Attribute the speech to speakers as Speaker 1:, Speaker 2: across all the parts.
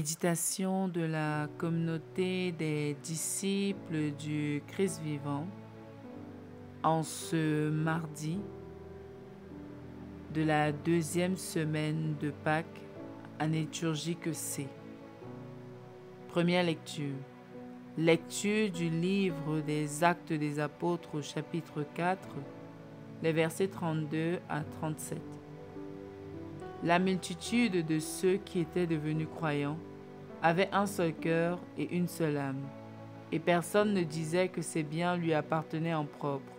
Speaker 1: Méditation de la communauté des disciples du Christ vivant en ce mardi de la deuxième semaine de Pâques, année liturgique C. Première lecture. Lecture du livre des Actes des Apôtres au chapitre 4, les versets 32 à 37. La multitude de ceux qui étaient devenus croyants avait un seul cœur et une seule âme, et personne ne disait que ses biens lui appartenaient en propre,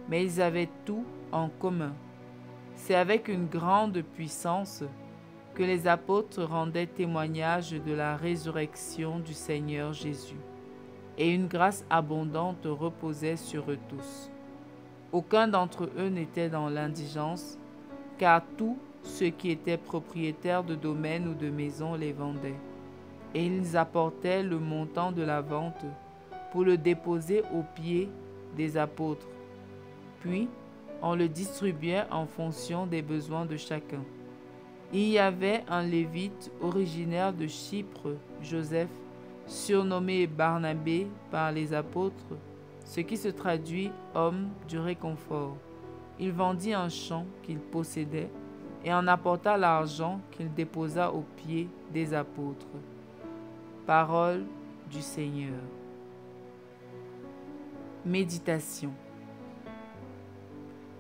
Speaker 1: mais ils avaient tout en commun. C'est avec une grande puissance que les apôtres rendaient témoignage de la résurrection du Seigneur Jésus, et une grâce abondante reposait sur eux tous. Aucun d'entre eux n'était dans l'indigence, car tous ceux qui étaient propriétaires de domaines ou de maisons les vendaient, et ils apportaient le montant de la vente pour le déposer aux pieds des apôtres. Puis, on le distribuait en fonction des besoins de chacun. Il y avait un Lévite originaire de Chypre, Joseph, surnommé Barnabé par les apôtres, ce qui se traduit « homme du réconfort ». Il vendit un champ qu'il possédait et en apporta l'argent qu'il déposa aux pieds des apôtres. Parole du Seigneur. Méditation.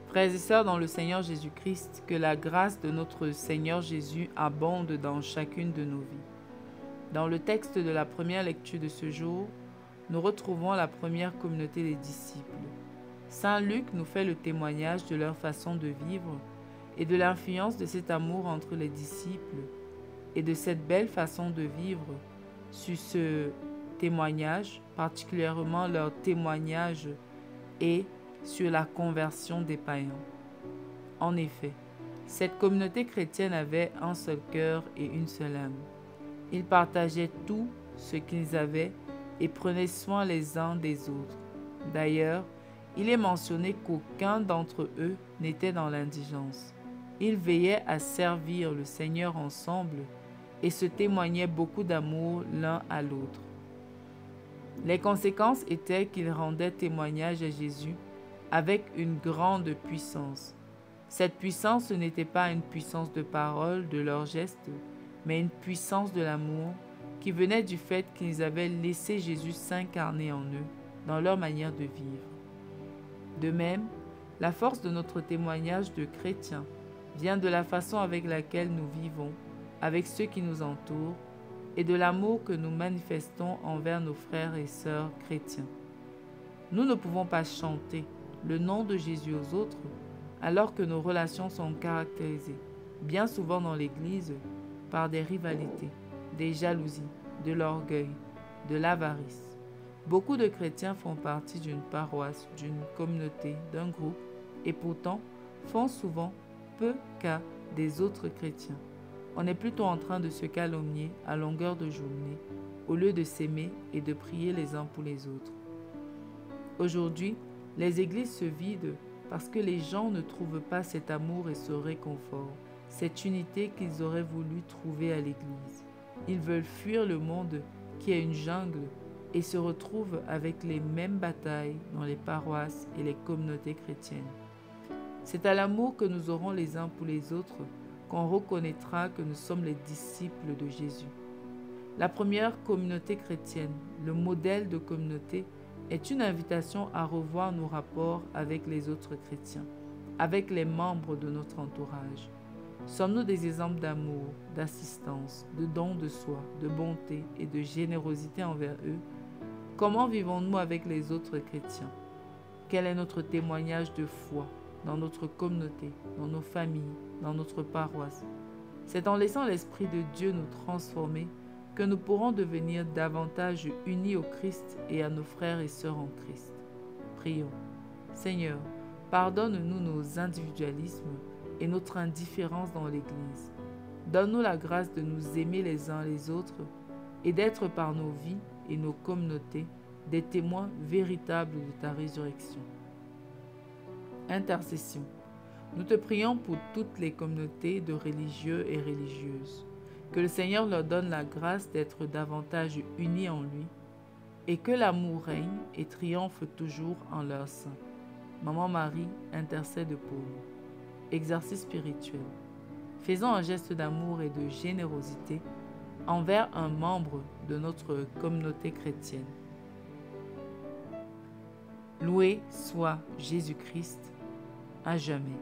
Speaker 1: Frères et sœurs dans le Seigneur Jésus-Christ, que la grâce de notre Seigneur Jésus abonde dans chacune de nos vies. Dans le texte de la première lecture de ce jour, nous retrouvons la première communauté des disciples. Saint Luc nous fait le témoignage de leur façon de vivre et de l'influence de cet amour entre les disciples et de cette belle façon de vivre sur ce témoignage, particulièrement leur témoignage et sur la conversion des païens. En effet, cette communauté chrétienne avait un seul cœur et une seule âme. Ils partageaient tout ce qu'ils avaient et prenaient soin les uns des autres. D'ailleurs, il est mentionné qu'aucun d'entre eux n'était dans l'indigence. Ils veillaient à servir le Seigneur ensemble et se témoignaient beaucoup d'amour l'un à l'autre. Les conséquences étaient qu'ils rendaient témoignage à Jésus avec une grande puissance. Cette puissance n'était pas une puissance de parole, de leurs gestes, mais une puissance de l'amour qui venait du fait qu'ils avaient laissé Jésus s'incarner en eux, dans leur manière de vivre. De même, la force de notre témoignage de chrétiens vient de la façon avec laquelle nous vivons, avec ceux qui nous entourent, et de l'amour que nous manifestons envers nos frères et sœurs chrétiens. Nous ne pouvons pas chanter le nom de Jésus aux autres alors que nos relations sont caractérisées, bien souvent dans l'Église, par des rivalités, des jalousies, de l'orgueil, de l'avarice. Beaucoup de chrétiens font partie d'une paroisse, d'une communauté, d'un groupe, et pourtant font souvent peu cas des autres chrétiens. On est plutôt en train de se calomnier à longueur de journée, au lieu de s'aimer et de prier les uns pour les autres. Aujourd'hui, les églises se vident parce que les gens ne trouvent pas cet amour et ce réconfort, cette unité qu'ils auraient voulu trouver à l'église. Ils veulent fuir le monde qui est une jungle et se retrouvent avec les mêmes batailles dans les paroisses et les communautés chrétiennes. C'est à l'amour que nous aurons les uns pour les autres qu'on reconnaîtra que nous sommes les disciples de Jésus. La première communauté chrétienne, le modèle de communauté, est une invitation à revoir nos rapports avec les autres chrétiens, avec les membres de notre entourage. Sommes-nous des exemples d'amour, d'assistance, de don de soi, de bonté et de générosité envers eux? Comment vivons-nous avec les autres chrétiens? Quel est notre témoignage de foi dans notre communauté, dans nos familles, dans notre paroisse? C'est en laissant l'Esprit de Dieu nous transformer que nous pourrons devenir davantage unis au Christ et à nos frères et sœurs en Christ. Prions. Seigneur, pardonne-nous nos individualismes et notre indifférence dans l'Église. Donne-nous la grâce de nous aimer les uns les autres et d'être par nos vies et nos communautés des témoins véritables de ta résurrection. Intercession. Nous te prions pour toutes les communautés de religieux et religieuses. Que le Seigneur leur donne la grâce d'être davantage unis en lui et que l'amour règne et triomphe toujours en leur sein. Maman Marie intercède pour nous. Exercice spirituel. Faisons un geste d'amour et de générosité envers un membre de notre communauté chrétienne. Loué soit Jésus-Christ à jamais.